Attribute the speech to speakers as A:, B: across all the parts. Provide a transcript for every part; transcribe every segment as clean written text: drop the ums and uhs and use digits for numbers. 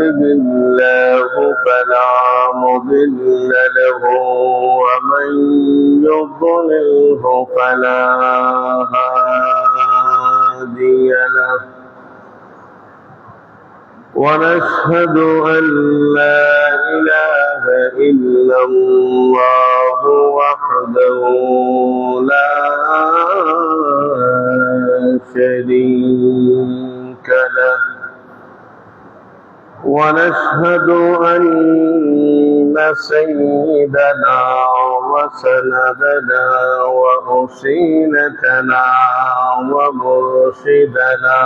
A: يهده الله فلا مضل له ومن يضلله فلا هادي له ونشهد أن لا إله إلا الله وحده لا شريك له ونشهد أن سيدنا وسندنا وأسيلتنا ومرشدنا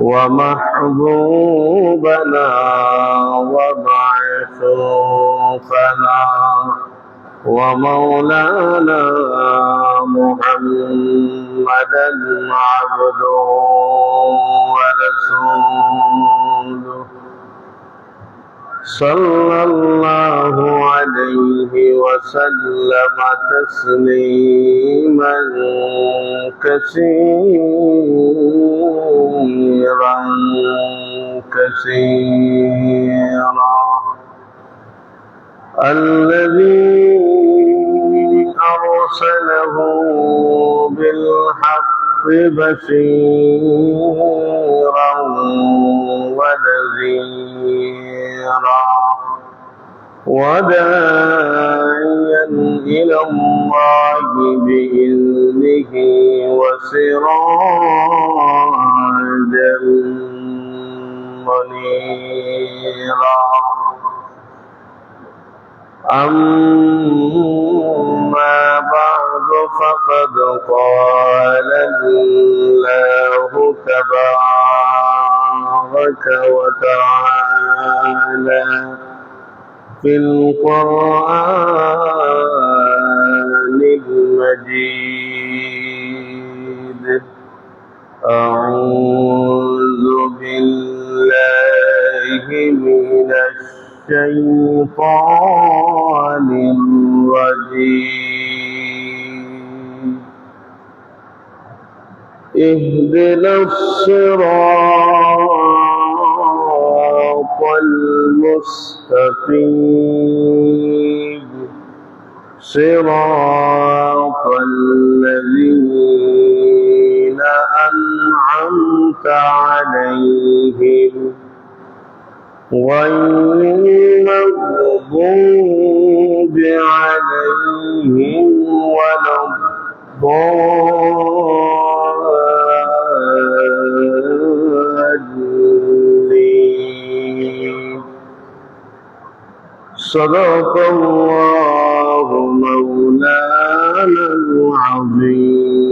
A: ومحبوبنا وضعيفنا ومولانا محمدا عبده ورسوله صلى الله عليه وسلم تسليما كثيرا كثيرا الذي أرسله بالحق بشيرا ونذيرا وداعيا إلى الله بإذنه وسراجا منيرا أما بعد فقد قال الله تبارك وتعالى في القرآن المجيد أعوذ بالله من الشيطان الرجيم اهدنا الصراط المستقيم صراط الذين أنعمت عليهم غير المغضوب عليهم ولا الضالين صدق الله مولانا العظيم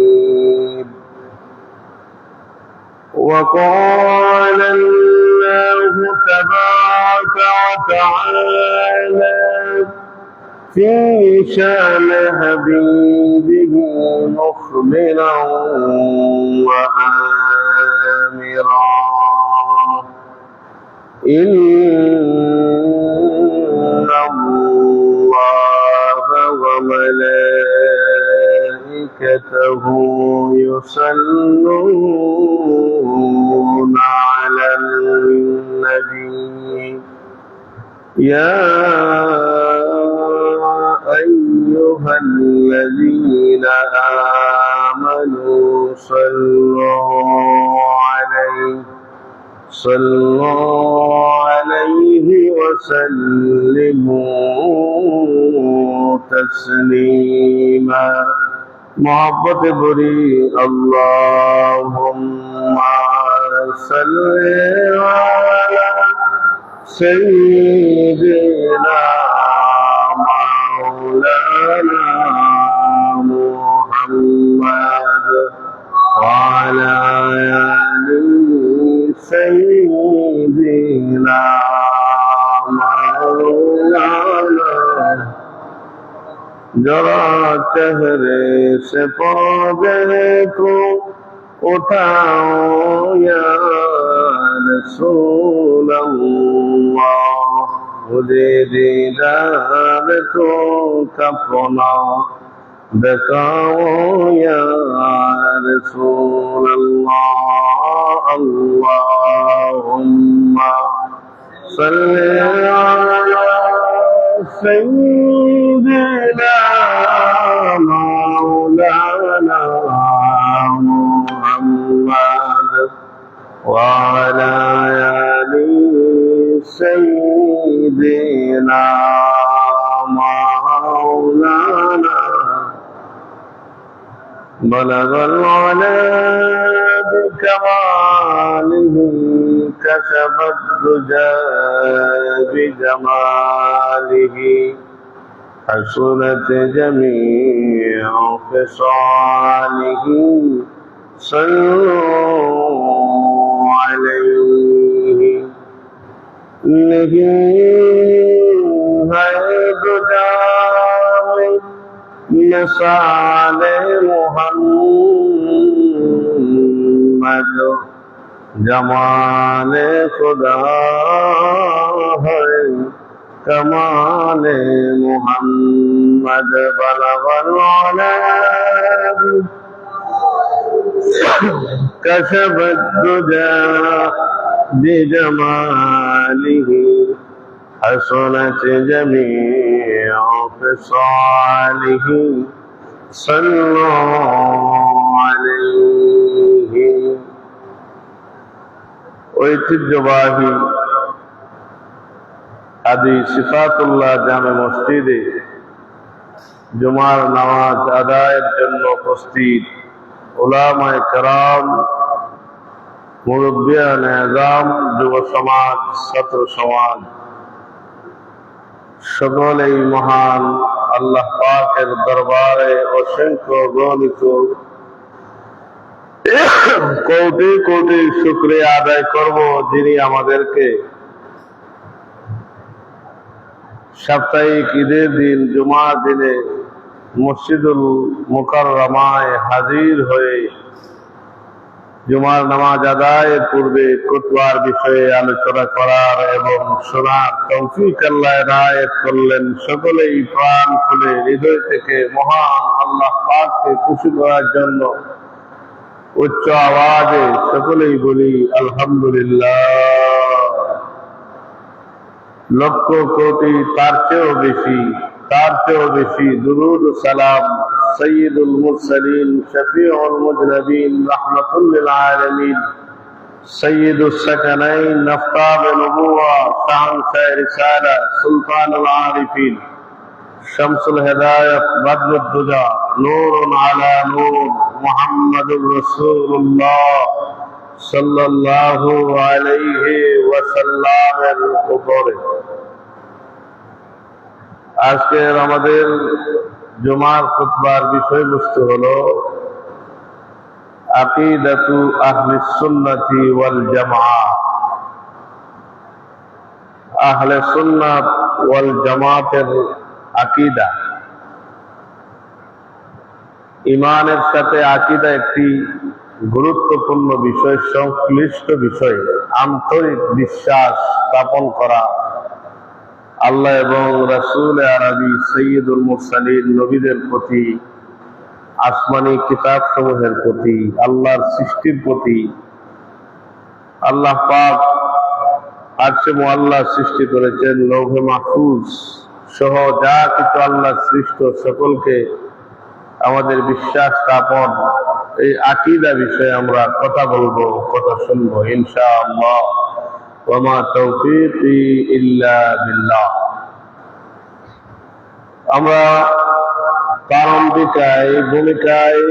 A: وقال الله تبارك وتعالى في شان حبيبه مخبرا وآمرا إن الله وملائكته يصلون على النبي يا أيها الذين آمنوا صلوا عليه وسلموا تسليما محبت بری اللهم صل على سيدنا مولانا محمد وعلى آل سيدنا مولانا जरा चेहरे से पौधे को उठाओ या रसूल अल्लाह मुझे दीदार को कपना दिखाओ या रसूल अल्लाह अल्लाहुम्मा صل على سيدنا مولانا محمد وعلى آل سيدنا مولانا بلغ العلا بكماله كشف الدجى بجماله حسنت جميع خصاله صلوا عليه مثال محمد جمال خدا ہے کمال محمد بلغ العلا كشف الدجى بجماله حسنت جميع خصاله صلوا عليه ঐতিহ্যবাহী আদি সিফাতুল্লাহ জামে মসজিদে জুমার নামাজ আদায়ের জন্য উপস্থিত উলামায়ে কেরাম, মুরব্বিয়ানে আযম, যুব সমাজ, ছাত্র সমাজ, সকলেই মহান আল্লাহ পাকের দরবারে অসংখ্য গণিত কোটি কোটি শুকরিয়া আদায় করব, যিনি আমাদেরকে সাপ্তাহিক ঈদের দিন জুমার দিনে মসজিদুল মুকাররমায় হাজির হয়ে জুমার নামাজ আদায়ের পূর্বে খুতবার বিষয়ে আলোচনা করার এবং শোনার তৌফিক আল্লাহ এনায়েত করলেন। সকলেই প্রাণ খুলে হৃদয় থেকে মহান আল্লাহ পাককে খুশি করার জন্য উচ্চ আওয়াজে সকলেই বলি আলহামদুলিল্লাহ। লক্ষ কোটি তার চেয়েও বেশি দুরূদ ও সালাম সৈয়দুল মুরসালিন, শফিউল মুজনবিন, রাহমাতুল লিল আলামিন, সৈয়দুস সাকানাইন, আফতাব নবুওয়া, শাহনশাহ রিসালা, সুলতানুল আরিফিন, শামসুল হিদায়াত, বদরুদ দুজা, নূরুন আলা নূর, মুহাম্মাদুর রাসূলুল্লাহ সাল্লাল্লাহু আলাইহি ওয়াসাল্লামের উপরে। আজকের আমাদের জুমার খুতবার বিষয়বস্তু হলো আকিদাতু আহলিস সুন্নাতি ওয়াল জামাআহ। আহলে সুন্নাত ওয়াল জামাতের আকিদা, ঈমানের সাথে আকিদা একটি গুরুত্বপূর্ণ বিষয়, সংশ্লিষ্ট বিষয়। আন্তরিক বিশ্বাস স্থাপন করা আল্লাহ এবং রাসূল আরবি সৈয়দুল মুরসালিন নবীদের প্রতি, আসমানি কিতাব সমূহের প্রতি, আল্লাহর সৃষ্টির প্রতি। আল্লাহ পাক আরশে মুআল্লা সৃষ্টি করেছেন, লৌহে মাহফুজ সহ যা কিছু আল্লাহ সৃষ্ট সকলকে আমাদের বিশ্বাস স্থাপন, এই আকীদা বিষয়ে আমরা কথা বলবো, কথা শুনবো ইনশাআল্লাহ। ওয়া মা তাওফীকি ইল্লা বিল্লাহ। আমরা প্রারম্ভিকায় ভূমিকায়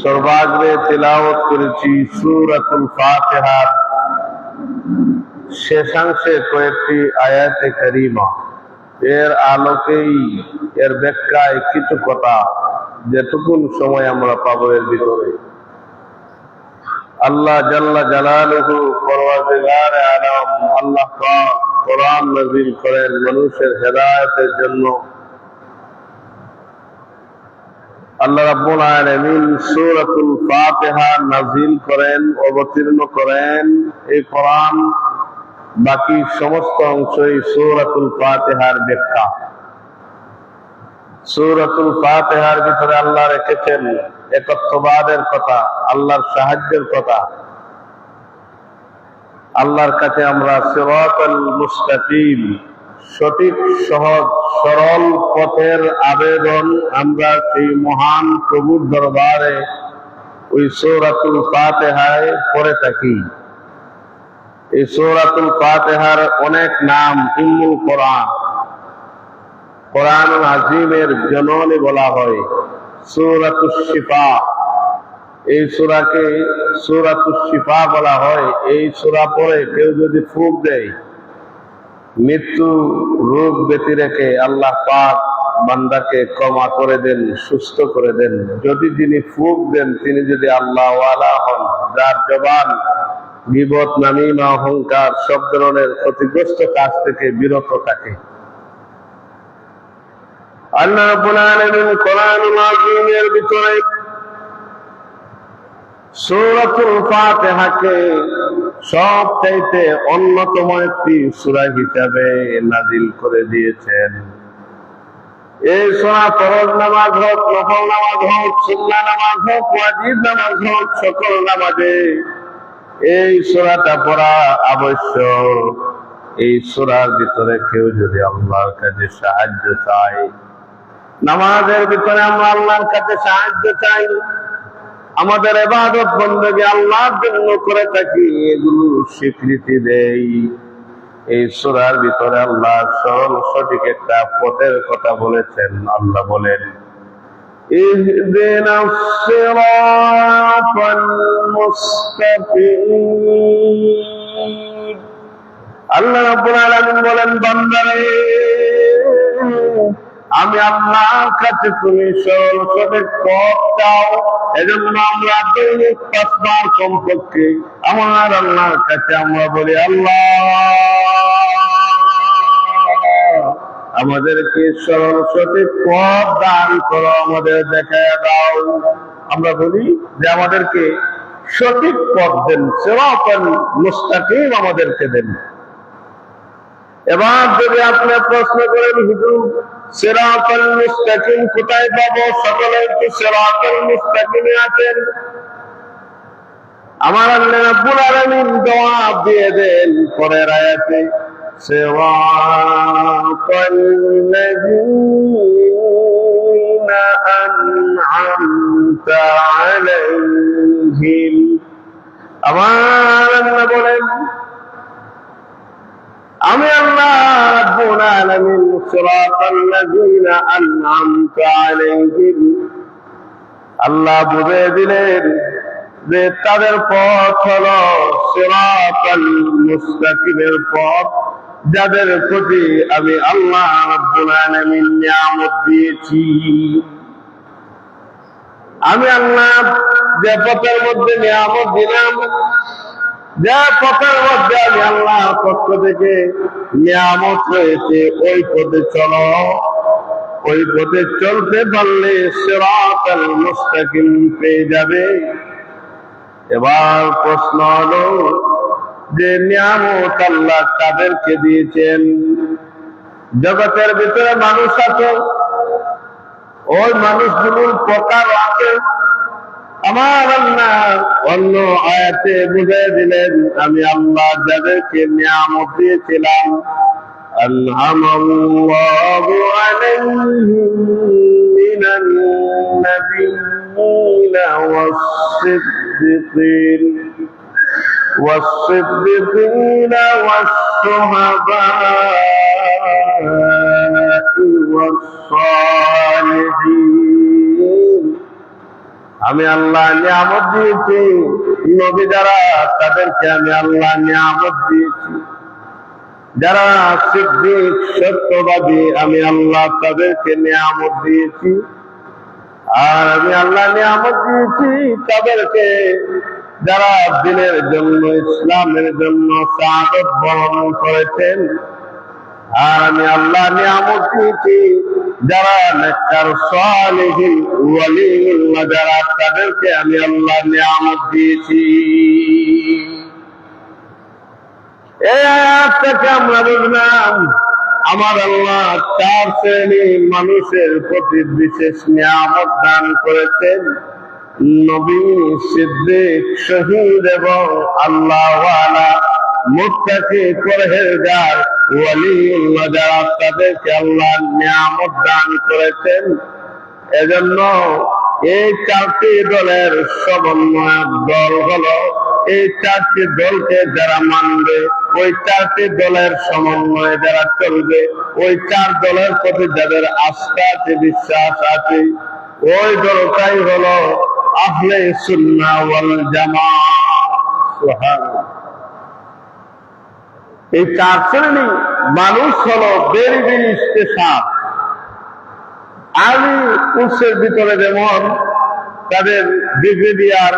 A: সর্বাগ্রে তিলাওয়াত করেছি সূরাতুল ফাতিহার শেষাংশে কয়েকটি আয়াতে কারিমা। এর আলোকেই, এর ব্যাখ্যায় কিছু কথা, যেটুকুন সময় আমরা পাবো এর ভিতরে। আল্লাহ জাল্লা জালালুহু পরওয়ারদিগার আলম আল্লাহ পাক কোরআন নাযিল করেন মানুষের হেদায়েতের জন্য। আল্লাহ রাব্বুল আলামিন সূরাতুল ফাতিহা নাযিল করেন, অবতীর্ণ করেন। এই কোরআন বাকি সমস্ত অংশই সূরাতুল ফাতিহার ব্যাখ্যা। সূরাতুল ফাতিহার ভিতরে আল্লাহ রেখেছেন একত্ববাদের কথা, আল্লাহর সাহায্যের কথা, আল্লাহর কাছে আমরা সিরাতাল মুস্তাকিম, সঠিক সহজ সরল পথের আবেদন আমরা সেই মহান প্রভুর দরবারে ওই সূরাতুল ফাতিহায় পড়ে থাকি। এই সূরাতুল ফাতিহার অনেক নাম, উম্মুল কোরআন, কোরআনুল আযীমের জননী বলা হয়, সূরাতুশ শিফা, এই সূরাকে সূরাতুশ শিফা বলা হয়। এই সূরা পড়ে কেউ যদি ফুঁক দেয়, মৃত্যু রোগ ব্যতি রেখে আল্লাহ পাক বান্দাকে ক্ষমা করে দেন, সুস্থ করে দেন। যদি যিনি ফুঁক দেন তিনি যদি আল্লাহ ওয়ালা হন, যার জবান গীবত, নামিমা, অহংকার সব ধরনের ক্ষতিগ্রস্ত কাজ থেকে বিরত থাকে। আল্লাহ রাব্বুল আলামিন কোরআনুল আযীমের ভিতরে সূরাতুল ফাতিহাকে সবচাইতে অন্যতম একটি সূরা হিসাবে নাজিল করে দিয়েছেন। এই সূরা ফরজ নামাজ হোক, নফল নামাজ হোক, সুন্নাহ নামাজ হোক, ওয়াজিব নামাজ হোক, সকল নামাজে এই সূরাটা পড়া আবশ্যক। এই সূরার ভিতরে কেউ যদি আল্লাহর কাছে সাহায্য চায়, নামাজের ভিতরে আমরা আল্লাহর কাছে সাহায্য চাই, আমাদের ইবাদত বندگی আল্লাহর জন্য করে থাকি, এগুলো স্বীকৃতি দেই। এই সূরার ভিতরে আল্লাহ সরল সঠিক একটা পথের কথা বলেছেন। আল্লাহ বলেন, ইহদিনাস সিরাতাল মুস্তাকিম। আল্লাহ রাব্বুল আলামিন বলেন, বান্দারে আমি আল্লাহর কাছে তুমি সরল সঠিক পথ চাও। এজন্য আমরা দৈনিক 5 বার কমপক্ষে আমার আল্লাহর কাছে আমরা বলি, আল্লাহ আমাদেরকে সরল সঠিক পথ দান করো, আমাদের দেখায় দাও। আমরা বলি যে আমাদেরকে সঠিক পথ দেন, সিরাতাল মুস্তাকিম আমাদেরকে দেন। এবার যদি আপনি প্রশ্ন করেন, হুজুর সিরাতাল মুস্তাকিম কোথায় পাবো? সকলে কি সিরাতাল মুস্তাকিমে আছেন? আমার আল্লাহ রাব্বুল আলামিন জবাব দিয়ে দেন পরের আয়াতে, সিরাতাল লাযীনা আন'আমতা আলাইহিম। আমার আল্লাহ বলেন, আমি আল্লাহ রাব্বুল আলামিন সিরাতাল লাযীনা আন'আমতা আলাইহিম, আল্লাহ বুঝিয়ে দিলেন যে তাদের পথ হলো সিরাতাল মুস্তাকিমের পথ, যাদের প্রতি আমি আল্লাহ রাব্বুল আলামিন নিয়ামত দিয়েছি। আমি আল্লাহ যে পথের মধ্যে নিয়ামত দিলাম, যে পথের মধ্যে আমি আল্লাহর পক্ষ থেকে নিয়ামত রয়েছে, ওই পথে চলো। ওই পথে চলতে পারলে সিরাতাল মুস্তাকিম পেয়ে যাবে। এবার প্রশ্ন হলো যে নিয়ামত আল্লাহ কাদেরকে দিয়েছেন? জগতের ভিতরে মানুষ আছে, ওই মানুষগুলোর প্রকার আছে। আমার আল্লাহ অন্য আয়াতে বুঝিয়ে দিলেন, আমি আল্লাহ যাদেরকে নিয়ামত দিয়েছিলাম, আন'আমাল্লাহু আলাইহিম মিনান নাবিয়্যিনা ওয়াস-সিদ্দীকিনা ওয়াস-শুহাদা'i ওয়াস-সালিহিন। আমি আল্লাহ নিয়ামত দিয়েছি নবী যারা, তাদেরকে আমি আল্লাহ নিয়ামত দিয়েছি। যারা সিদ্দিক সত্যবাদী, আমি আল্লাহ তাদেরকে নিয়ামত দিয়েছি। আর আমি আল্লাহ নিয়ামত দিয়েছি তাদেরকে যারা দ্বীনের জন্য, ইসলামের জন্য শাহাদাত বরণ করেছেন। আর আমি আল্লাহ নিয়ামত দিয়েছি যারা নেককার সালিহিন ওয়ালিউল্লাহ যারা, তাদেরকে আমি আল্লাহ নিয়ামত দিয়েছি। এই আয়াত থেকে আমরা বুঝলাম আমার আল্লাহ 4 শ্রেণীর মানুষের প্রতি বিশেষ নিয়ামত দান করেছেন: নবী, সিদ্দিক, শহীদ এবং আল্লাহওয়ালা মুত্তাকি পরহেজগার ওয়ালিউল্লাহ যারা তাদেরকে আল্লাহ নিয়ামত দান করেছেন। এজন্য এই চারটি দলের সমন্বয় দল হলো, এই চারটি দলকে যারা মানবে, ওই চারটি দলের সমন্বয়ে যারা চলবে, ওই চার দলের প্রতি যাদের আস্থা আছে, বিশ্বাস আছে, ওই দলটাই হলো আহলে সুন্নাহ ওয়াল জামাত। সুবহানাল্লাহ। এই চার শ্রেণী মানুষ হলো বেরি বেরি স্পেশাল। আর্মি কোর্সের ভিতরে যেমন তাদের ব্রিগেডিয়ার,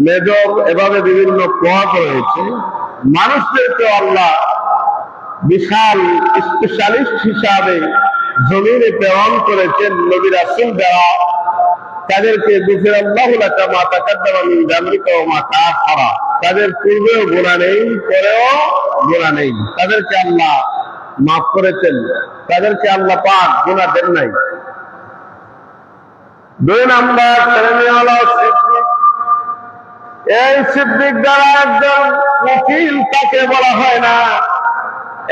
A: মেজর, এভাবে বিভিন্ন পদ রয়েছে, মানুষদেরকে আল্লাহ বিশাল স্পেশালিস্ট হিসাবে জমিনে প্রেরণ করেছেন। নবী রাসূল দ্বারা তাদেরকে গুফিরাল্লাহু লাকা মা তাকাদ্দামা মিন যামবিকা ওয়া মা তাআখারা, তাদের পূর্বেও গুনাহ নেই, পরেও গুনাহ নেই, তাদেরকে আল্লাহ মাফ করেছেন, তাদেরকে আল্লাহ পাক গুনাহ দেন নাই। 2 নাম্বার শ্রেণী হলো সিদ্দিক। এই সিদ্দিক দ্বারা একজন উকিল তাকে বলা হয় না,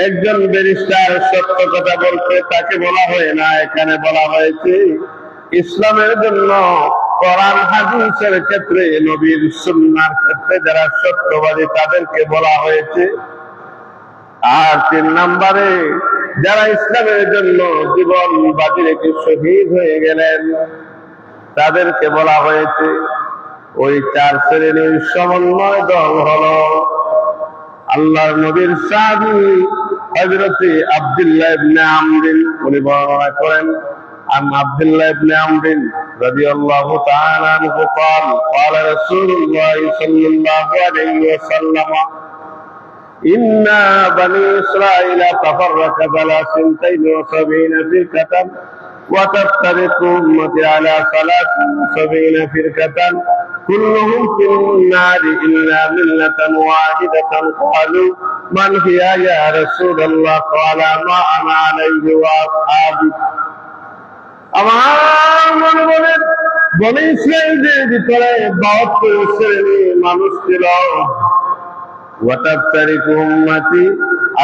A: একজন ব্যারিস্টার সত্য কথা বলতে তাকে বলা হয় না। এখানে বলা হয়েছে ইসলামের জন্য কোরআন হাদিসের ক্ষেত্রে, নবীর সুন্নাহর ক্ষেত্রে যারা সত্যবাদী তাদেরকে বলা হয়েছে। আর 3 নম্বরে যারা ইসলামের জন্য জীবন বাজি রেখে শহীদ হয়ে গেলেন তাদেরকে বলা হয়েছে। ওই 4 শ্রেণীর সমন্বয় দল হলো আল্লাহর নবীর সাহাবী হযরত আব্দুল্লাহ ইবনে আমর, উনি বর্ণনা করেন, عن عبد الله بن عمرو رضي الله تعالى عنه قال قال رسول الله صلى الله عليه وسلم إن بني إسرائيل تفرق على 72 فرقة وتفترق أمتي على 73 فرقة كلهم في النار إلا ملة واحدة قالوا من هي يا رسول الله قال ما أنا عليه وأصحابي। আমার মনে মনে বনি ইসরাঈলের ভিতরে 72 শ্রেণী মানুষ ছিল। ওয়াতাফতারিকু উম্মতি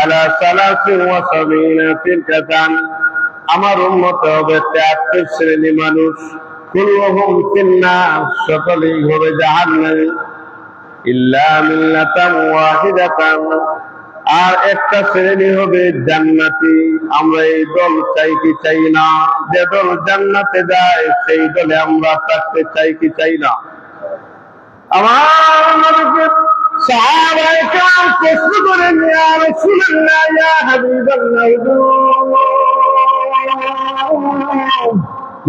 A: আলা 73 ফিরকাতান, আমার উম্মত হবে 73 শ্রেণী মানুষ। কুল্লুহুম ফিন্নার, সকলেই হবে জাহান্নামী। ইল্লা মিল্লাতান ওয়াহিদাতান, আর একটা শ্রেণী হবে জান্নাতি। আমরা এই দল চাই কি চাই না? যে দল জান্নাতে যায় সেই দলে আমরা থাকতে চাই কি চাই না? আমার নবীকে সাহাবায়ে কেরাম প্রশ্ন করেন, ইয়া রাসূলুল্লাহ, ইয়া হাবিবাল্লাহ,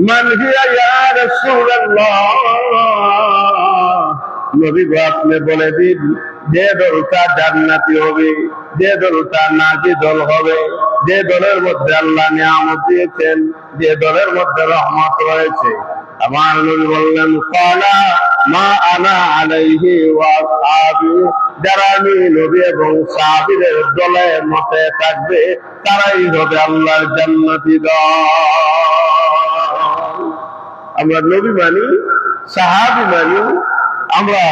A: মান হিয়া ইয়া রাসূলুল্লাহ, নবী গো আপনি বলে দিন যে দলটা জান্নাতি হবে, যে দলটা নাজি দল হবে, যে দলের মধ্যে আল্লাহ নিয়ামত দিয়েছেন, যে দলের মধ্যে রহমত রয়েছে। আমার নবী বললেন, ক্বালা মা আনা আলাইহি ওয়া আসহাবি, যারা আমি নবী এবং সাহাবীদের দলে মতে থাকবে তারাই হবে আল্লাহর জান্নাতি দল। আমরা নবী মানি, সাহাবী মানি, আমরা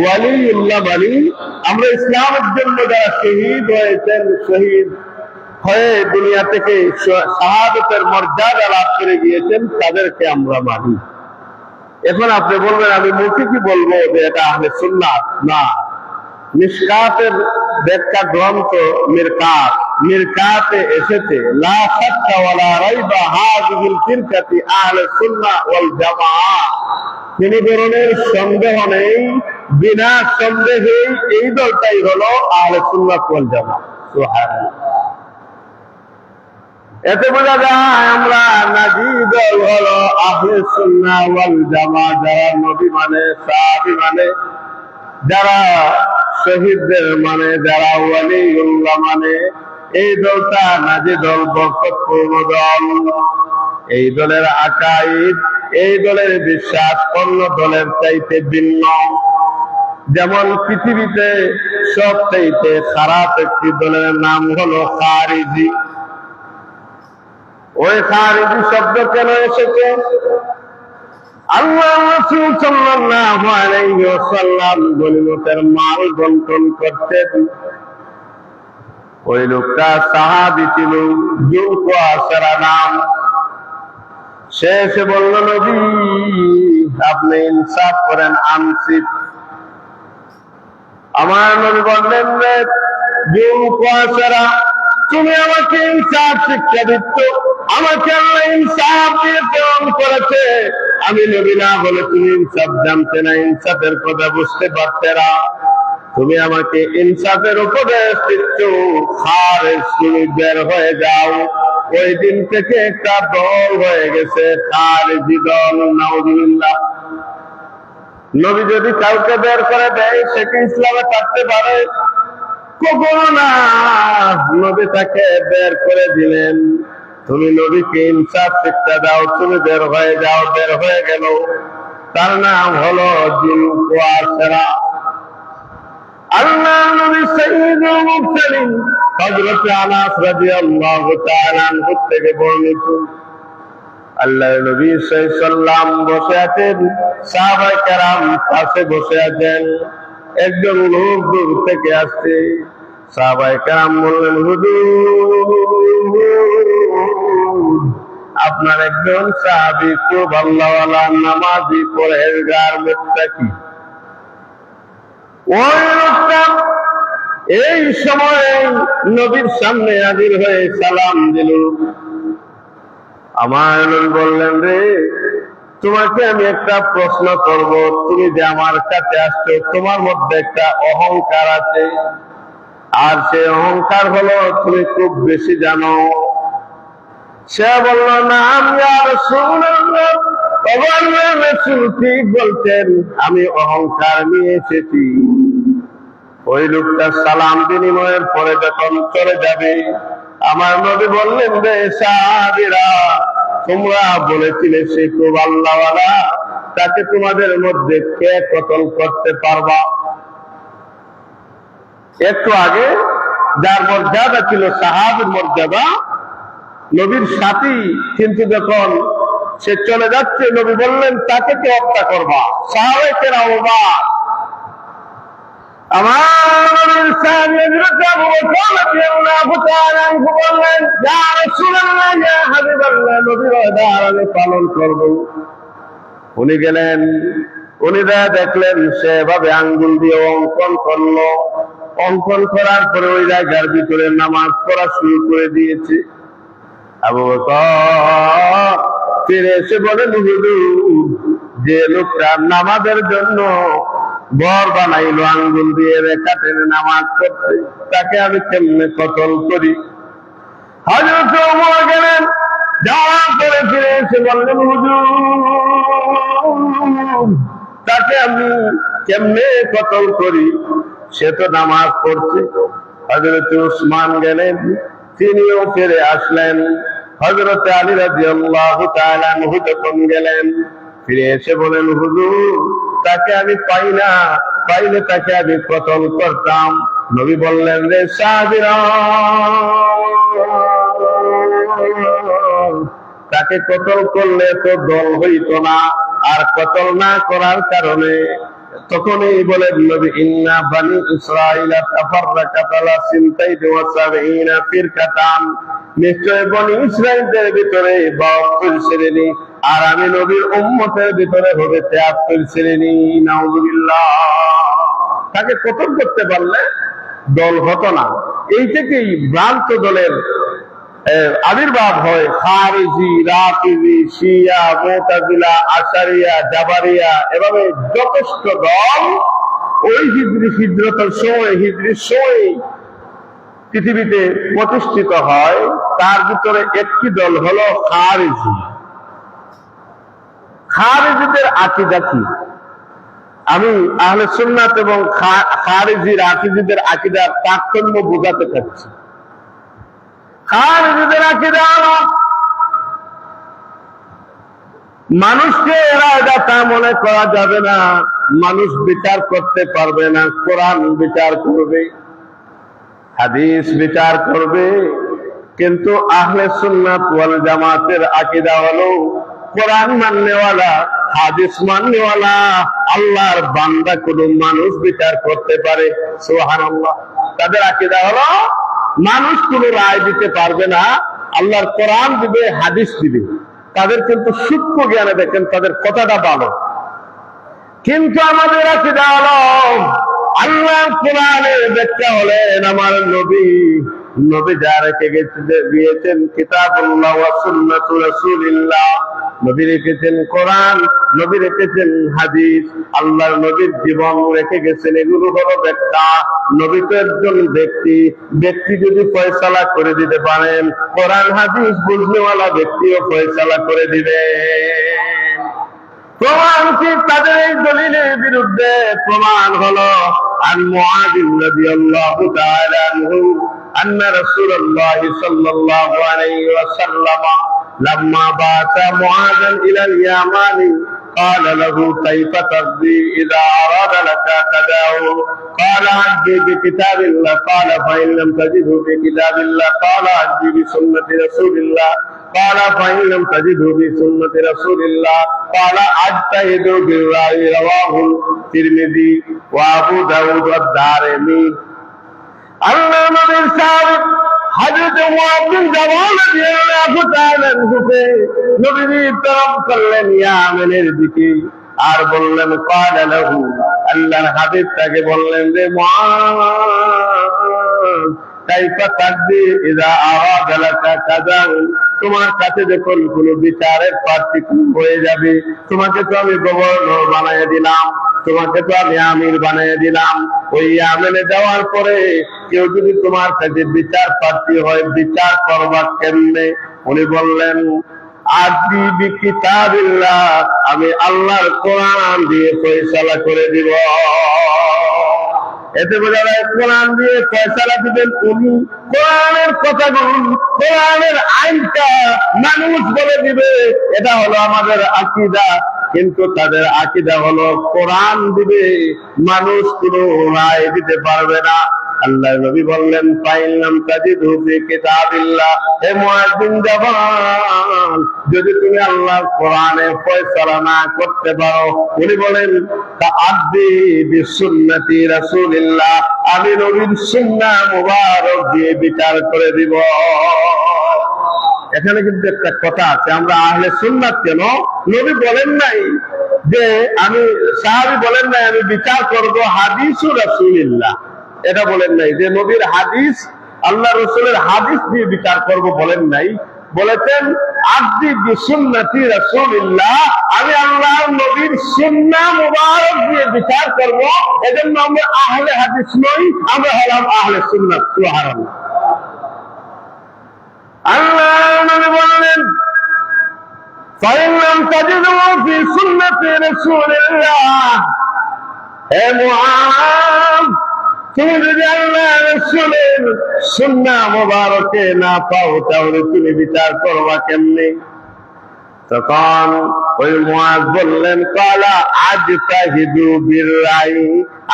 A: ওয়ালিউল্লাহ মানি, আমরা ইসলামের জন্য যারা শহীদ হয়েছেন, শহীদ হয়ে দুনিয়া থেকে শাহাদাতের মর্যাদা লাভ করে গিয়েছেন, তাদেরকে আমরা মানি। এখন আপনি বলবেন আমি মুখে কি বলবো যে এটা আহলে সুন্নাত? না, মিশকাতের ব্যাখ্যা গ্রন্থ মিরকাতে এসেছে, লা শাক্কা ওয়ালা রাইবা হাযিহিল ফিরকাতি আহলে সুন্নাহ ওয়াল জামাআহ, কোন ধরনের সন্দেহ নেই, বিনা সন্দেহে এই দলটাই হলো আহলে সুন্নাহ ওয়াল জামাআহ। সুবহানাল্লাহ। এতে বোঝা যায় আমরা নাজি দল হলো আহলে সুন্নাহ ওয়াল জামাআহ, যারা নবী মানে, সাহাবী মানে, যারা শহীদদের মানে, যারা ওয়ালিউল্লাহ মানে, এই দলটা নাজি দল, বরকতপূর্ণ দল। এই দলের আকাইদ, এই দলের বিশ্বাস অন্য দলের চাইতে ভিন্ন। যেমন পৃথিবীতে সবচাইতে খারাপ একটি দলের নাম হলো খারিজি। ওই খারিজি শব্দ কেন এসেছে? আল্লাহ রাসূল সাল্লাল্লাহু আলাইহি ওয়াসাল্লাম গনিমতের মাল বন্টন করতেন। ওই লোকটা সাহাবী ছিল, যুলকাসরা নাম। সে এসে বলল, নবী আপনি ইনসাফ করেন, আনসিফ। আমার নবী বললেন, রে যুলকাসরা, তুমি আমাকে ইনসাফ শিক্ষা দিচ্ছ। আমাকে আল্লাহ ইনসাফ দিয়ে প্রেরণ করেছে। আমি নবী না বলে তুমি ইনসাফ জানতে না, ইনসাফের কথা বুঝতে পারতে না। তুমি আমাকে ইনসাফের উপদেশ দিচ্ছ, খারেজ, তুমি বের হয়ে যাও। ওই দিন থেকে একটা দল হয়ে গেছে, খারেজি দল, নাউজুবিল্লাহ। নবী যদি কাউকে বের করে দেয়, সে কি ইসলামে থাকতে পারে? কখনো না। নবী তাকে বের করে দিলেন। তুমি নবীকে ইনসাফ শিক্ষা দাও, তুমি বের হয়ে যাও। বের হয়ে গেল। তার নাম হলো যুলকাসরা। আল্লাহ নবী সাইয়্যিদুল মুরসালিন হযরত আনাস রাদিয়াল্লাহু তাআলা আনহু থেকে বর্ণিত, আল্লাহর নবী সাল্লাল্লাহু আলাইহি ওয়াসাল্লাম বসে আছেন, সাহাবায়ে কেরাম পাশে বসে আছেন। একজন লোক দূর থেকে আসছে। সাহাবায়ে কেরাম বললেন, হুজুর, আপনার একজন সাহাবী খুব আল্লাহওয়ালা, নামাজি, পরহেজগার, মুত্তাকি। ওই লোকটা এই সময় নবীর সামনে হাজির হয়ে সালাম দিল। আমার নবী বললেন, রে তোমাকে আমি একটা প্রশ্ন করব। তুমি যে আমার কাছে আসছো, তোমার মধ্যে একটা অহংকার আছে, আর সে অহংকার হলো তুমি খুব বেশি জানো। সে বলল, না ইয়া রাসূলুল্লাহ, আল্লাহর রাসূল ঠিক বলছেন, আমি অহংকার নিয়ে এসেছি। ওই লোকটা সালাম বিনিময়ের পরে যখন চলে যাবে, আমার নবী বললেন, রে সাহাবীরা, তোমরা বলেছিলে সে খুব আল্লাহওয়ালা, তাকে তোমাদের মধ্যে কে কতল করতে পারবা? একটু আগে যার মর্যাদা ছিল সাহাবীর মর্যাদা, নবীর সাথী, কিন্তু যখন সে চলে যাচ্ছে, নবী বললেন তাকে কে হত্যা করবা? সাহাবায়ে কেরাম অবাক। আমার নবীর সাহাবী হযরত আবু বকর রাদিয়াল্লাহু তাআলা আনহু বললেন, ইয়া রাসূলুল্লাহ, ইয়া হাবিবাল্লাহ, নবীর ওয়াদা আমি পালন করব। উনি গেলেন, উনি দেখলেন সে এভাবে আঙ্গুল দিয়ে অঙ্কন করলো। অঙ্কন করার পরে ওই জায়গার ভিতরে নামাজ পড়া শুরু করে দিয়েছে। আবু বকর ফিরে এসে বলেন, হুজুর, যে লোকটা নামাজের জন্য ঘর বানাইলো আঙ্গুল দিয়ে রেখা টেনে নামাজ পড়তে, তাকে আমি কেমনে কতল করি? হযরত ওমর গেলেন, যাওয়ার পরে ফিরে এসে বললেন, হুজুর, তাকে আমি কেমনে কতল করি? সে তো নামাজ পড়ছে। হযরত উসমান গেলেন, তিনিও ফিরে আসলেন। হযরত আলী রাদিয়াল্লাহু তাআলা আনহু যখন গেলেন, ফিরে এসে বলেন, হুজুর, তাকে আমি পাই না, পাইলে তাকে আমি কতল করতাম। নবী বললেন, রে সাহাবীরা, তাকে কতল করলে তো দল হইতো না। আর কতল না করার কারণে তখনই বলেন নবী, ইন্না বানি ইসরাঈলা তাফাররাকাত আলা সিনতাইনি ওয়া সাবঈনা ফিরকাতান, নিশ্চয় বনি ইসরাঈলদের ভিতরে 72 শ্রেণী, আর আমি নবীর উম্মতের ভিতরে হবে 73 শ্রেণী। নাউযুবিল্লাহ। তাকে কতল করতে পারলে দল হতো না। এই থেকেই ভ্রান্ত দলের আবির্ভাব হয়। খারিজি, রাফিজি, শিয়া, মুতাজিলা, আশারিয়া, জাবারিয়া, এভাবে যথেষ্ট দল ওই হিজরতের সময়, হিজরির সময় পৃথিবীতে প্রতিষ্ঠিত হয়। তার ভিতরে একটি দল হলো খারিজি। খারিজিদের আকীদা কি? আমি আহলে সুন্নাত এবং খারিজি রাফিজিদের আকীদার পার্থক্য বোঝাতে চাচ্ছি। খারিজিদের আকীদা হলো মানুষকে এরা তা মনে করা যাবে না, মানুষ বিচার করতে পারবে না, কোরআন বিচার করবে, হাদিস বিচার করবে। কিন্তু আহলে সুন্নাত ওয়াল জামাতের আকীদা হলো কোরআন মাননেওয়ালা, হাদিস মাননেওয়ালা আল্লাহর বান্দা কোন মানুষ বিচার করতে পারে? সুবহানাল্লাহ। তাদের আকীদা হলো মানুষ কোন রায় দিতে পারবে না, আল্লাহর কোরআন দিবে, হাদিস দিবে। তাদের কিন্তু সূক্ষ্ম জ্ঞানে দেখেন তাদের কথাটা ভালো, কিন্তু আমাদের আকীদা হলো আল্লাহর কোরআনের ব্যাখ্যা হলেন আমার নবী। নবী যা রেখে গিয়েছেন কিতাবুল্লাহ ওয়া সুন্নাতু রাসূলিল্লাহ, নবী রেখেছেন কোরআন, নবী রেখেছেন হাদিস, আল্লাহর নবীর জীবন রেখে গেছেন। এগুলো হলো ব্যাখ্যা। নবী তো একজন ব্যক্তি যদি ফয়সালা করে দিতে পারেন, কোরআন হাদিস বুঝনেওয়ালা ব্যক্তিও ফয়সালা করে দিবে। প্রমাণ কি তাদের এই দলিলের বিরুদ্ধে? প্রমাণ হলো আন মুআয রাদিয়াল্লাহু তাআলা আনহু আন্না রাসূলুল্লাহ সাল্লাল্লাহু আলাইহি ওয়াসাল্লাম লাম্মা বা'আথা মুআযান ইলাল ইয়ামানি قال له كيف تقضي إذا أراد لك كذا؟ قال أهدي بكتاب الله. قال فإن لم تجده بكتاب الله قال أهدي بسنة رسول الله. قال فإن لم تجده بسنة رسول الله قال أجتهد بالرأي. رواه الترمذي وأبو داود والدارمي. আল্লাহ নবীর সাহাবী হযরত মুআয বিন জাবাল রাদিয়াল্লাহু তাআলা আনহুকে নবী তরফ করলেন ইয়ামানের দিকে, আর বললেন ক্বালা লাহু, আল্লাহর হাবিব তাকে বললেন যে মুআয কাইফা তাকদি ইযা আরাদা লাকা কাযা, তোমার কাছে যখন কোন বিচারের প্রার্থী হয়ে যাবে, তোমাকে তো আমি গভর্নর বানিয়ে দিলাম, তোমাকে তো আমি আমির বানিয়ে দিলাম, ওই আমিনে দেওয়ার পরে কেউ যদি তোমার কাছে বিচার প্রার্থী হয়, বিচার করবা কেমনে? উনি বললেন আদি বিকিতাবিল্লাহ, আমি আল্লাহর কোরআন দিয়ে ফয়সালা করে দিব। এতে বোঝা যায় কোরআন দিয়ে ফয়সালা দিবেন উনি। কোরআনের কথাগুলো, কোরআনের আইনটা মানুষ বলে দিবে, এটা হলো আমাদের আকীদা। কিন্তু তাদের আকীদা হলো কোরআন দিবে, মানুষ কোনো রায় দিতে পারবে না। আল্লাহর নবী বললেন ফাইলাম তাজিদু ফি কিতাবিল্লাহ, হে মুআয বিন জাবাল, যদি তুমি আল্লাহর কোরআনে ফয়সালা না করতে পারো, উনি বলেন তাআদ্দি বিসুন্নতি রাসূলিল্লাহ, আমি নবীর সুন্নাহ মুবারক দিয়ে বিচার করে দিব। এখানে কিন্তু একটা কথা আছে, আমরা আহলে সুন্নাত কেন? নবী বলেন নাই যে আমি, সাহাবী বলেন নাই আমি বিচার করব হাদিসু রাসূলিল্লাহ, এটা বলেন নাই যে নবীর হাদিস, আল্লাহ রাসূলের হাদিস দিয়ে বিচার করব বলেন নাই। বলেছেন আদি বিসুন্নতি রাসূলিল্লাহ, আমি আল্লাহর নবীর সুন্নাহ মুবারক দিয়ে বিচার করব। এজন্য আমরা আহলে হাদিস নই, আমরা হলাম আহলে সুন্নাত। সুবহানাল্লাহ। আল্লাহ নবী বললেন ফাইন লাম তাজিদু ফি সুন্নতি রাসূলিল্লাহ, হে মুআয, তুমি যদি আল্লাহ রাসূলের সুন্নাহ মুবারকে না পাও, তাহলে তুমি বিচার করবা কেমনে? তখন ওই মুআয বললেন ক্বালা আজতাহিদু বিররাই,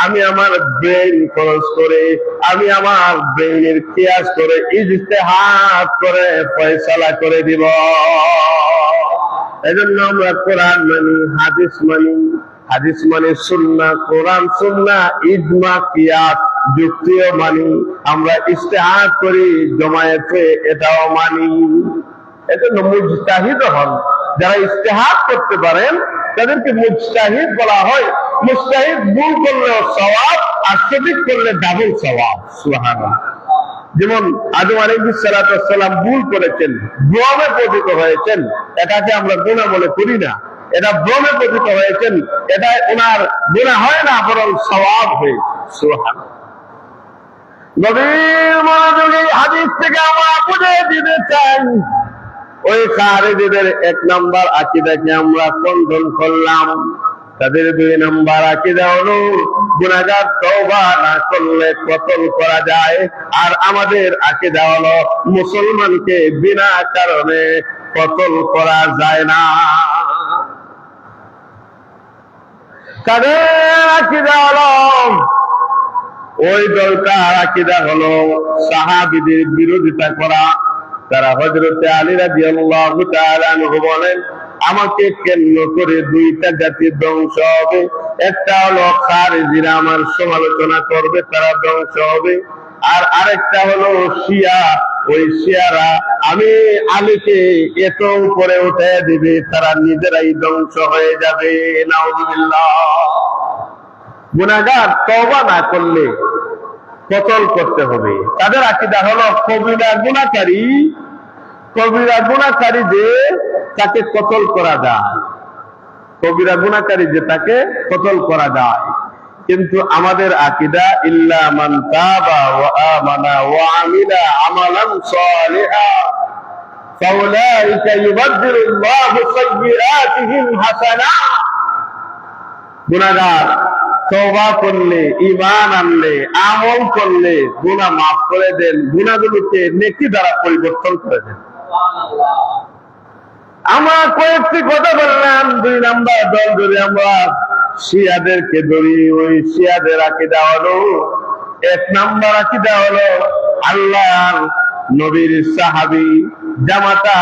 A: আমি আমার ব্রেইন খরচ করে, আমি আমার ব্রেইনের কিয়াস করে, ইজতিহাদ করে ফয়সালা করে দিব। এজন্য আমরা কোরআন মানি, হাদিস মানি। হাদিস মানে সুন্নাহ, কোরআন সুন্নাহ, ইজমা, কিয়াস, যুক্তিও মানি। আমরা ইজতিহাদ করি, জমায়েতে এটাও মানি। এজন্য মুজতাহিদ হন, যারা ইজতিহাদ করতে পারেন তাদেরকে মুজতাহিদ বলা হয়। মুজতাহিদ ভুল করলেও সওয়াব, আর সঠিক করলে ডাবল সওয়াব। সুবহানাল্লাহ। যেমন আদম আলাইহিস সালাতু ওয়াস সালাম ভুল করেছেন, ভ্রমে পতিত হয়েছেন, এটাকে আমরা গুনাহ মনে করি না। এটা ভ্রমে পতিত হয়েছেন, এটা ওনার গুনাহ হয় না, বরং সওয়াব হয়েছে। সুবহানাল্লাহ। নবীর মনোযোগী হাদিস থেকে আমরা বুঝে দিতে চাই, ওই খারিজিদের এক নাম্বার আকীদাকে আমরা খণ্ডন করলাম। তাদের দুই নাম্বার আকীদা হলো গুনাহগার তওবা না করলে কতল করা যায়, আর আমাদের আকীদা হলো মুসলমানকে বিনা কারণে কতল করা যায় না। তাদের আকীদা হলো, ওই দলটার আকীদা হলো সাহাবীদের বিরোধিতা করা, তারা হযরতে আলী রাদিয়াল্লাহু তাআলা আনহু বলেন, আমাকে কেন্দ্র করে দুইটা জাতি ধ্বংস হবে। একটা হলো খারিজিরা আমার সমালোচনা করবে, তারা ধ্বংস হবে। আর আরেকটা হলো শিয়া, ওই শিয়ারা আমি আলীকে এত উপরে উঠে দিবে, তারা নিজেরাই ধ্বংস হয়ে যাবে। নাউযুবিল্লাহ। গুনাহগার তওবা না করলে কতল করতে হবে। তাদের আকীদা হলো কবিরা গুনাহকারী যে তাকে কতল করা যায়, কবিরা গুনাহকারী যে তাকে কতল করা যায়। কিন্তু আমাদের আকীদা ইল্লা মান তাবা ওয়া আমানা ওয়া আমিলা আমালান সালিহা ফাউলাইকা ইউবাদদিলুল্লাহু সাইয়্যাতিহিম হাসানাত। গুনাহগার তওবা করলে, ঈমান আনলে, আমল করলে গুনাহ মাফ করে দেন, গুনাহগুলোকে নেকি দ্বারা পরিবর্তন করে দেন। আমরা কয়েকটি কথা বললাম। 2 নাম্বার দল যদি আমরা শিয়াদেরকে ধরি, ওই শিয়াদের আকীদা হলো, 1 নাম্বার আকীদা হলো আল্লাহর নবীর সাহাবী জামাতা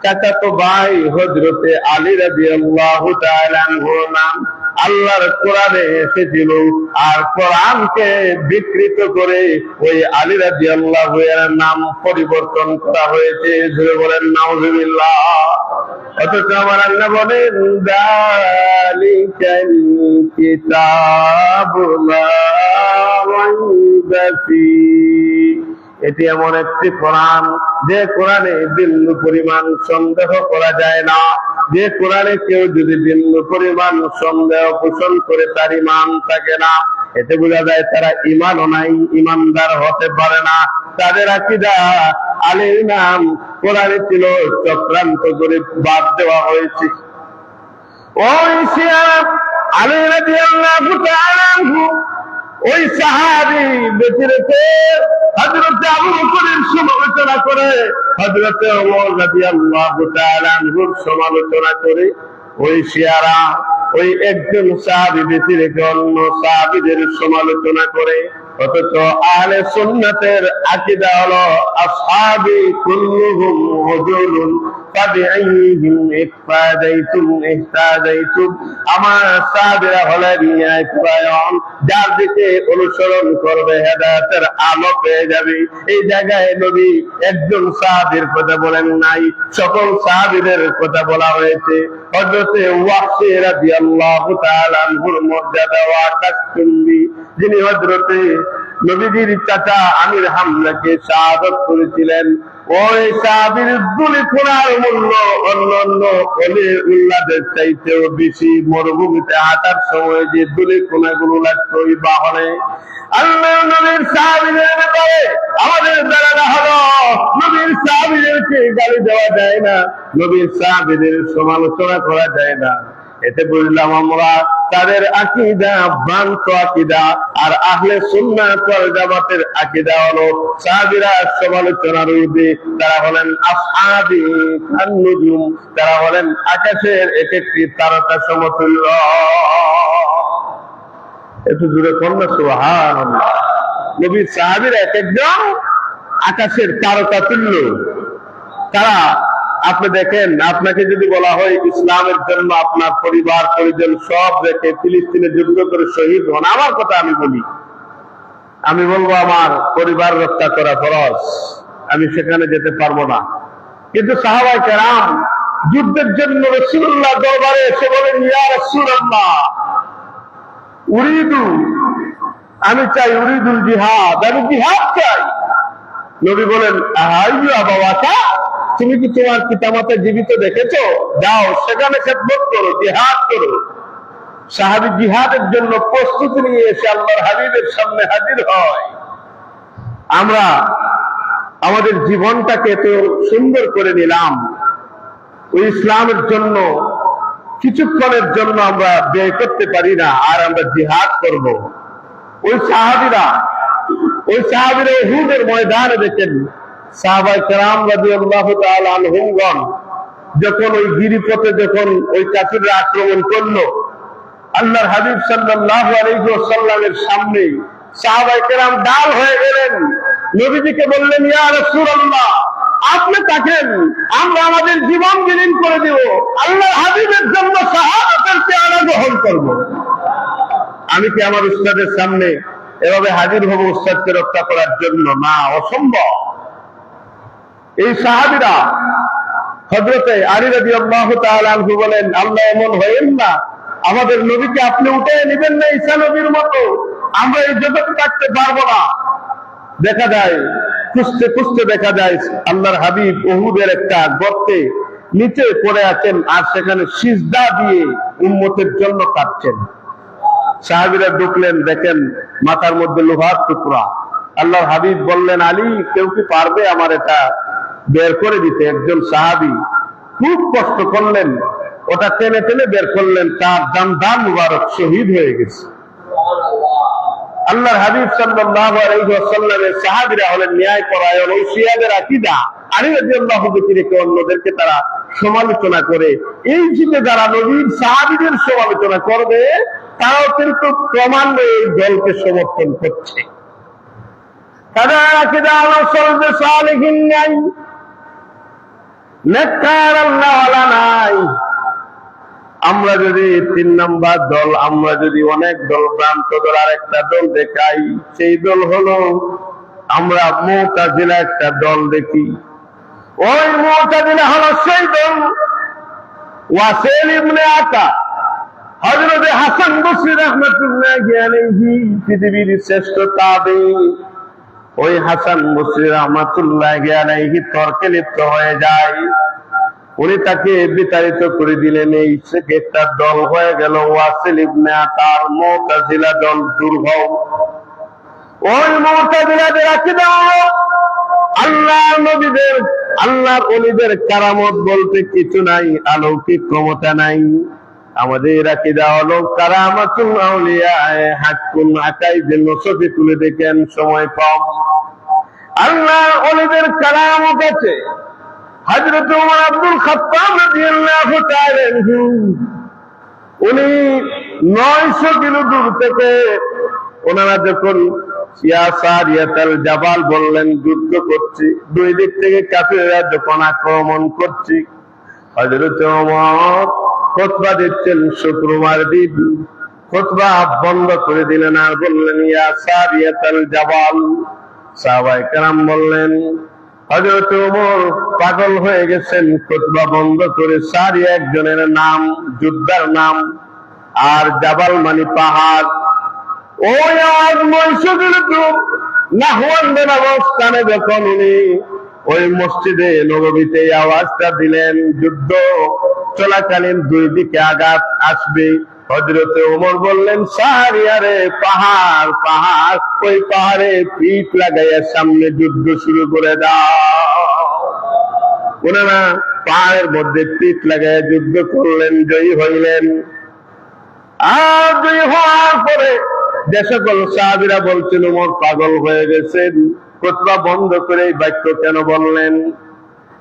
A: চাচাতো ভাই হযরতে আলী রাদিয়াল্লাহু তাআলা আনহুর নাম আল্লাহর কোরআনে এসেছিল, আর কোরআনকে বিকৃত করে ওই আলী রাদিয়াল্লাহু এর নাম পরিবর্তন করা হয়েছে। ধরে বলেন নাউযুবিল্লাহ। অথচ আমার আল্লাহ বলেন, যালিকাল কিতাবু লা রাইবা ফীহি, এটি এমন একটি কোরআন যে কোরআনে বিন্দু পরিমাণ সন্দেহ করা যায় না। যে কোরআনে কেউ যদি বিন্দু পরিমাণ সন্দেহ পোষণ করে তার ঈমান থাকে না। এতে বোঝা যায় তারা ঈমানও নাই, ঈমানদার হতে পারে না। তাদের আকীদা আলীর নাম কোরআনে ছিল, চক্রান্ত করে বাদ দেওয়া হয়েছে। ওই শিয়া আলী রাদিয়াল্লাহু তাআলা আনহু ওই সাহাবী বেঁচে রেখে হযরতে আবু বকরের সমালোচনা করে, হযরতে ওমর রাদিয়াল্লাহু তাআলা আনহুর সমালোচনা করে, ওই শিয়ারা ওই একজন সাহাবী বেঁচে রেখে অন্য সাহাবীদের সমালোচনা করে। অথচ আহলে সুন্নাতের আকীদা হলো আসহাবী কুল্লুহুম হুজুলুন ফাবিআইহিম ইক্তাদাইতুম ইহতাদাইতুম, আমার সাহাবীরা হলেন ন্যায়পরায়ণ, যার দিকে অনুসরণ করবে হেদায়েতের আলো পেয়ে যাবে। এই জায়গায় নবী একজন সাহাবীর কথা বলেন নাই, সকল সাহাবীদের কথা বলা হয়েছে। হযরতে ওয়াহশী রাদিয়াল্লাহু তাআলা আনহুর মর্যাদা আকাশচুম্বী, যিনি হযরতে নবীজির চাচা আমির হামজাকে শাহাদাত করেছিলেন, ওই সাহাবীর দুলি খোলার মূল্য অন্যান্য উল্লাদের চাইতেও বেশি। মরুভূমিতে হাঁটার সময় যে দুলি খোলাগুলো লাগতো ওই বাহনে, আল্লাহ নবীর সাহাবীদের ব্যাপারে আমাদের ধারণা হলো নবীর সাহাবীদেরকে গালি দেওয়া যায় না, নবীর সাহাবীদের সমালোচনা করা যায় না। এতে বুঝলাম আমরা তাদের আকীদা ভ্রান্ত আকীদা। আর আহলে সুন্নাত ওয়াল জামাতের আকীদা হলো সাহাবীরা সমালোচনার ঊর্ধ্বে, তারা হলেন আসহাবী কান-নুজুম, তারা হলেন আকাশের এক একটি তারকা সমতুল্য। একটু জোরে কন্যা সুবহানাল্লাহ। নবীর সাহাবীরা এক একজন আকাশের তারকা তুল্য। তারা, আপনি দেখেন, আপনাকে যদি বলা হয় ইসলামের জন্য আপনার পরিবার পরিজন সব রেখে ফিলিস্তিনে যুদ্ধ করে শহীদ হন, আমার কথা আমি বলি, আমি বলবো আমার পরিবার রক্ষা করা ফরজ, আমি সেখানে যেতে পারবো না। কিন্তু সাহাবায়ে কেরাম যুদ্ধের জন্য রাসূলুল্লাহ দরবারে এসে বলেন, ইয়া রাসূলুল্লাহ উরিদু, আমি চাই, উরিদুল জিহাদ, আমি জিহাদ চাই। নবী বলেন, আহাইয়ু আবাওয়াকা, তুমি কি তোমার পিতামাতা জীবিত দেখেছো? যাও সেখানে খেদমত করো, জিহাদ করো। সাহাবী জিহাদের জন্য প্রস্তুতি নিয়ে এসে আল্লাহর হাবিবের সামনে হাজির হয়। আমরা আমাদের জীবনটাকে এত সুন্দর করে নিলাম, ওই ইসলামের জন্য কিছুক্ষণের জন্য আমরা ব্যয় করতে পারি না, আর আমরা জিহাদ করব। ওই সাহাবীরা উহুদের ময়দানে দেখেন সাহাবায়ে কেরাম রাদিয়াল্লাহু তাআলা আনহুম যখন ওই গিরিপথে যখন ওই কাফিররা আক্রমণ করলো, আল্লাহর হাবিব সাল্লাল্লাহু আলাইহি ওয়াসাল্লামের সামনে সাহাবায়ে কেরাম ডাল হয়ে গেলেন। নবীজিকে বললেন, ইয়া রাসূলুল্লাহ আপনি থাকেন, আমরা আমাদের জীবন বিলীন করে দেব, আল্লাহর হাবিবের জন্য শাহাদাতের পেয়ালা গ্রহণ করব। আমি কি আমার উস্তাদের সামনে এভাবে হাজির হব উস্তাদকে রক্ষা করার জন্য? না, অসম্ভব। এই সাহাবীরা হযরতে আলী রাদিয়াল্লাহু তাআলা আনহু বলেন, আল্লাহ এমন হয়েন না, আমাদের নবীকে আপনি উঠে নেবেন না ঈসা নবীর মতো, আমরা এই জগতে থাকতে পারবো না। দেখা যায় খুঁজতে খুঁজতে দেখা যায় আল্লাহর হাবিব উহুদের একটা গর্তে নিচে পড়ে আছেন, আর সেখানে সিজদা দিয়ে উম্মতের জন্য কাঁদছেন। সাহাবীরা ঢুকলেন, দেখেন মাথার মধ্যে লোহার টুকরা। আল্লাহর হাবিব বললেন, আলী, কেউ কি পারবে আমার এটা বের করে দিতে? একজন সাহাবী খুব কষ্ট করলেন, ওটা টেনে টেনে বের করলেন, তার জানদান মুবারক শহীদ হয়ে গেছে। আল্লাহর হাবিব সাল্লাল্লাহু আলাইহি ওয়াসাল্লামের সাহাবীরা হলেন ন্যায়পরায়ণ, ও শিয়াদের আকীদা। আলী রাদিয়াল্লাহু ব্যতিরেকে অন্যদেরকে তারা সমালোচনা করে। এই যুগে যারা নবীর সাহাবীদের সমালোচনা করবে, তারাও কিন্তু ক্রমান্বয়ে এই দলকে সমর্থন করছে। তাদের আকীদা হলো সলবে সালেহিন নাই, নেককার আল্লাহওয়ালা নাই। আমরা যদি 3 নাম্বার দল, আমরা যদি অনেক দল ভ্রান্ত দল আরেকটা দল দেখাই, সেই দল হলো আমরা মুতাজিলা একটা দল দেখি। ওই মুতাজিলা হলো সেই দল ওয়াসিল ইবনে আতা, হযরত হাসান বসরি রাহমাতুল্লাহি আলাইহি পৃথিবীর শ্রেষ্ঠ তাবেঈ। ওই হাসান বসরি রাহমাতুল্লাহি আলাইহি তর্কে লিপ্ত হয়ে যায়। উনি তাকে বিতাড়িত করে দিলেন। এই একটা দল হয়ে গেল ওয়াসিল ইবনে আতার মুতাজিলা দল, দুর্ভব। ওই মুতাজিলাদের আকীদা আল্লাহর নবীদের, আল্লাহর ওলিদের কারামত বলতে কিছু নাই, অলৌকিক ক্ষমতা নাই। আমাদের আকীদা হলো কারামাতুল আউলিয়া হাক্কুন, আকাইদে নসফে তুলে দেখেন, সময় কম। আল্লাহর ওলিদের কারামত আছে। হযরত ওমর আব্দুল খাত্তাব রাদিয়াল্লাহু তাআলা আনহু, উনি 900 কিলো দূর থেকে ওনারা যখন ইয়া সারিয়াতাল জাবাল বললেন, যুদ্ধ করছি, দুই দিক থেকে কাফিররা যখন আক্রমণ করছি, হযরত ওমর খুতবা দিচ্ছেন শুক্রবার দিন, খুতবা বন্ধ করে দিলেন আর বললেন, ইয়া সারিয়াতাল জাবাল। সাহাবায়ে কেরাম বললেন, হযরত ওমর পাগল হয়ে গেছেন, খুতবা বন্ধ করে। সারিয়া একজনের নাম, যোদ্ধার নাম, আর জাবাল মানে পাহাড়। ওই আওয়াজ মসজিদের নাহওয়ানদের অবস্থানে যখন উনি ওই মসজিদে নববীতে আওয়াজটা দিলেন, যুদ্ধ চলাকালীন দুই দিকে আঘাত আসবে। হযরত ওমর বললেন, সারিয়ারে পাহাড়, পাহাড়, ওই পাহাড়ে পিঠ লাগাইয়া সামনে যুদ্ধ শুরু করে দাও। ওনারা পাহাড়ের মধ্যে পিঠ লাগাইয়া যুদ্ধ করলেন, জয়ী হইলেন। আর জয়ী হওয়ার পরে যে সকল সাহাবীরা বলছিল ওমর পাগল হয়ে গেছেন, খুতবা বন্ধ করে এই বাক্য কেন বললেন?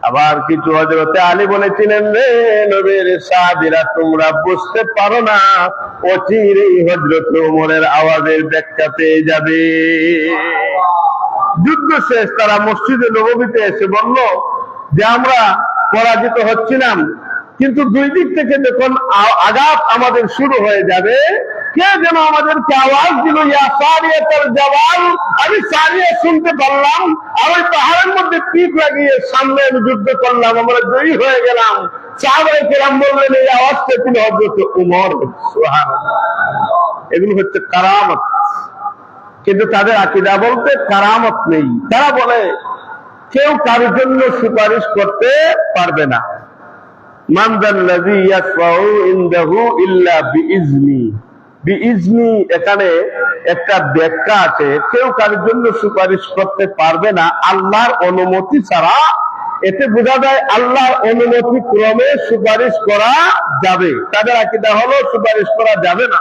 A: আবার কিছু হযরতে আলী বলেছিলেন, রে নবীর সাহাবীরা, তোমরা বুঝতে পারো না, অচিরেই হযরত ওমরের আওয়াজের ব্যাখ্যা পেয়ে যাবে। যুদ্ধ শেষ, তারা মসজিদে নববীতে এসে বলল যে আমরা পরাজিত হচ্ছিলাম, কিন্তু দুই দিক থেকে যখন আঘাত আমাদের শুরু হয়ে যাবে, কে যেন আমাদেরকে আওয়াজ দিল, ইয়া সারিয়াতাল জাবাল। আমি সারিয়া শুনতে পারলাম, আর ওই পাহাড়ের মধ্যে পিঠ লাগিয়ে সামনে আমি যুদ্ধ করলাম, আমরা জয়ী হয়ে গেলাম। সাহাবায়ে কেরাম বললেন, এই আওয়াজটা ছিল হযরত ওমর। সুবহানাল্লাহ। এগুলো হচ্ছে কারামত। কিন্তু তাদের আকীদা বলতে কারামত নেই। তারা বলে কেউ কারোর জন্য সুপারিশ করতে পারবে না। মান যাল্লাযী ইয়াশফাউ ইনদাহু ইল্লা বিইজনি। বিইজনি, এখানে একটা ব্যাখ্যা আছে, কেউ কারোর জন্য সুপারিশ করতে পারবে না আল্লাহর অনুমতি ছাড়া। এতে বোঝা যায় আল্লাহর অনুমতি ক্রমে সুপারিশ করা যাবে। তাদের আকীদা হলো সুপারিশ করা যাবে না।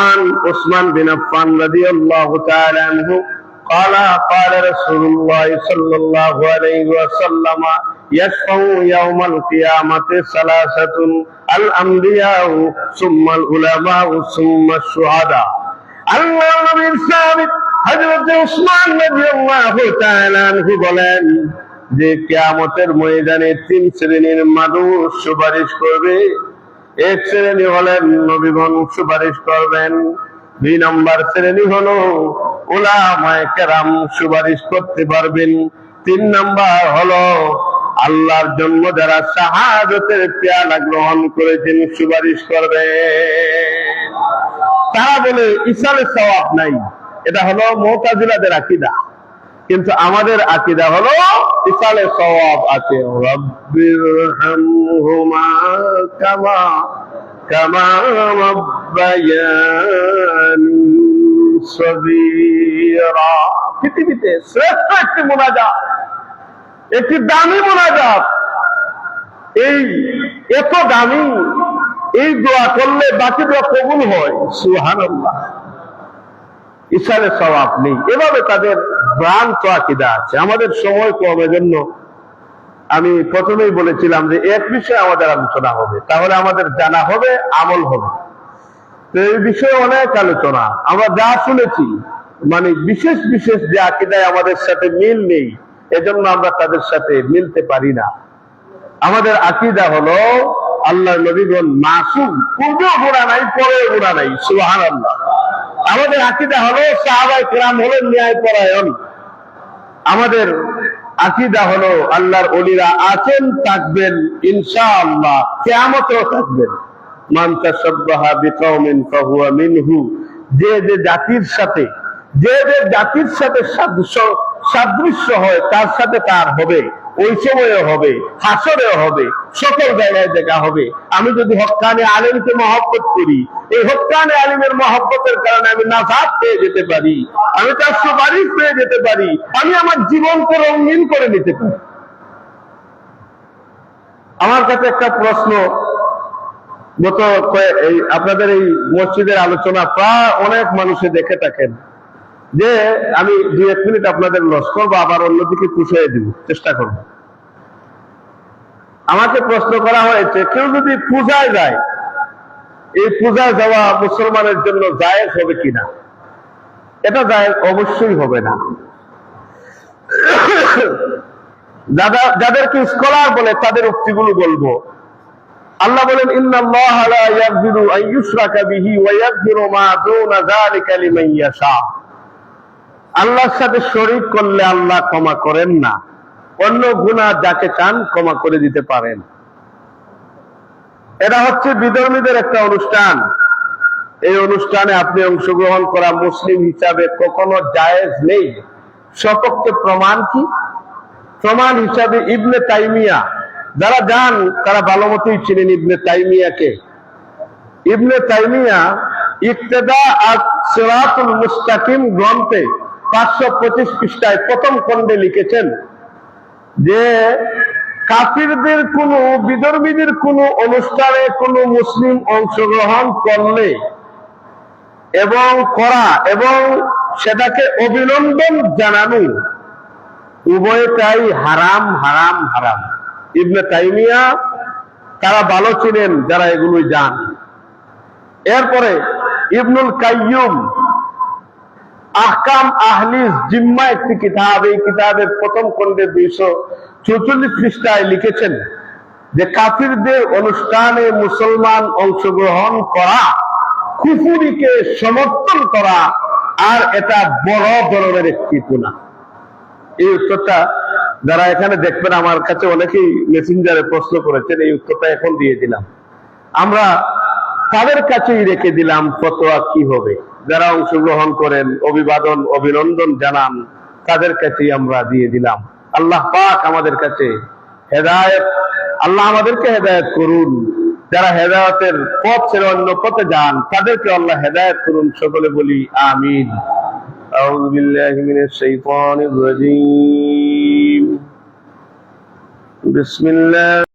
A: আন উসমান বিন আফফান রাদিয়াল্লাহু তাআলা আনহু قال قال رسول الله صلى الله عليه وسلم يشفع يوم القيامة ثلاثة الأنبياء ثم العلماء ثم الشهداء। আল্লাহর নবীর সাহাবী হযরত উসমান রাদিয়াল্লাহু তাআলা আনহু বলেন যে কিয়ামতের ময়দানে 3 শ্রেণীর মানুষ সুপারিশ করবে। এক শ্রেণী হলেন নবীগণ সুপারিশ করবেন, 2 নম্বর শ্রেণী হলো উলামায়ে কেরাম সুপারিশ করতে পারবেন, 3 নম্বর হলো আল্লাহর জন্য যারা শাহাদাতের পেয়ালা গ্রহণ করেছেন সুপারিশ করবে। তারা বলে ইসালে সওয়াব নাই, এটা হলো মুতাজিলাদের আকীদা। কিন্তু আমাদের আকীদা হলো ইসালে সওয়াব আছে। রাব্বিরহামহুমা কামা রাব্বায়ানি সগীরা। পৃথিবীতে শ্রেষ্ঠ একটি মুনাজাত, একটি দামি মুনাজাত, এই এত দামি, এই দোয়া করলে বাকি দোয়া কবুল হয়। সুবহানাল্লাহ। ইসালে সওয়াব নেই, এভাবে তাদের ভ্রান্ত আকীদা আছে। আমাদের সময় কমের জন্য আমি প্রথমেই বলেছিলাম যে এক বিষয়ে আমাদের আলোচনা হবে, তাহলে আমাদের জানা হবে, আমল হবে। তো এই বিষয়ে অনেক আলোচনা আমরা যা শুনেছি, মানে বিশেষ বিশেষ যে আকীদায় আমাদের সাথে মিল নেই, এজন্য আমরা তাদের সাথে মিলতে পারি না। আমাদের আকীদা হলো আল্লাহর নবীগণ মাসুম, পূর্বেও গুনাহ নাই, পরেও গুনাহ নাই। সুবহানাল্লাহ। আমাদের আকীদা হলো সাহাবায়ে কেরাম হলেন ন্যায়পরায়ণ। আমাদের আকীদা হলো আল্লাহর ওলিরা আছেন, থাকবেন, ইনশাআল্লাহ কিয়ামতেও থাকবেন। মান তাশাব্বাহা বিকাউমিন ফাহুয়া মিনহু। যে যে জাতির সাথে সাদৃশ্য হয় তার সাথে তার হবে, ওই সময়ে হবে, হাসরেও হবে, সকল জায়গায় দেখা হবে। আমি যদি হক্কানে আলেমকে মহব্বত করি, এই হক্কানে আলেমের মহব্বতের কারণে আমি নাজাত পেয়ে যেতে পারি, আমি তার সুপারিশ পেয়ে যেতে পারি, আমি আমার জীবনকে রঙিন করে নিতে পারি। আমার কাছে একটা প্রশ্ন, গত আপনাদের এই মসজিদের আলোচনা প্রায় অনেক মানুষে দেখে থাকেন, যে আমি 2-1 মিনিট আপনাদের লস করবো, আবার অন্যদিকে পুষিয়ে দিব, চেষ্টা করব। আমাকে প্রশ্ন করা হয়েছে, কেউ যদি পূজায় যায়, এই পূজায় যাওয়া মুসলমানের জন্য জায়েজ হবে কিনা? এটা জায়েজ অবশ্যই হবে না। যাদেরকে স্কলার বলে তাদের উক্তিগুলো বলবো। আল্লাহ বলেন, ইন্নাল্লাহা লা ইয়াগফিরু আন ইউশরাকা বিহি ওয়া ইয়াগফিরু মা দুনা যালিকা লিমান ইয়াশা। আল্লাহর সাথে শরীক করলে আল্লাহ ক্ষমা করেন না, অন্য গুনাহ যাকে চান ক্ষমা করে দিতে পারেন। এটা হচ্ছে বিধর্মীদের একটা অনুষ্ঠান। এই অনুষ্ঠানে আপনি অংশগ্রহণ করা মুসলিম হিসাবে কখনো জায়েজ নেই। সপক্ষে প্রমাণ কি? প্রমাণ হিসাবে ইবনে তাইমিয়া, যারা যান তারা ভালো মতোই ছিলেন ইবনে তাইমিয়াকে। ইবনে তাইমিয়া ইক্তেদা আস-সিরাতুল মুস্তাকিম গ্রন্থে 525 পৃষ্ঠায় প্রথম খণ্ডে লিখেছেন যে কাফিরদের কোন, বিধর্মীদের কোন অনুষ্ঠানে কোন মুসলিম অংশগ্রহণ করলে এবং সেটাকে অভিনন্দন জানানো, উভয়টাই হারাম হারাম হারাম। ইবনে তাইমিয়া তারা ভালো ছিলেন যারা এগুলোই জান। এরপরে ইবনুল কাইয়ুম আহকাম আহলিস জিম্মা একটি কিতাব, এই কিতাবের প্রথম খণ্ডে 244 পৃষ্ঠায় লিখেছেন যে কাফিরদের অনুষ্ঠানে মুসলমান অংশগ্রহণ করা কুফরিকে সমর্থন করা, আর এটা বড় ধরনের একটি গুনাহ। এই উত্তরটা যারা এখানে দেখবেন, আমার কাছে অনেকেই মেসেঞ্জারে প্রশ্ন করেছেন, এই উত্তরটা এখন দিয়ে দিলাম। আমরা তাদের কাছেই রেখে দিলাম ফতোয়া কি হবে। যারা অংশগ্রহণ করেন, অভিবাদন অভিনন্দন জানান, তাদের কাছেই আমরা দিয়ে দিলাম। আল্লাহ পাক আমাদের কাছে হেদায়েত, আল্লাহ আমাদেরকে হেদায়েত করুন। যারা হেদায়েতের পথ ছেড়ে অন্য পথে যান তাদেরকে আল্লাহ হেদায়েত করুন। সকলে বলি আমিন। আউযু বিল্লাহি মিনাশ শাইতানির রাজীম। বিসমিল্লাহ।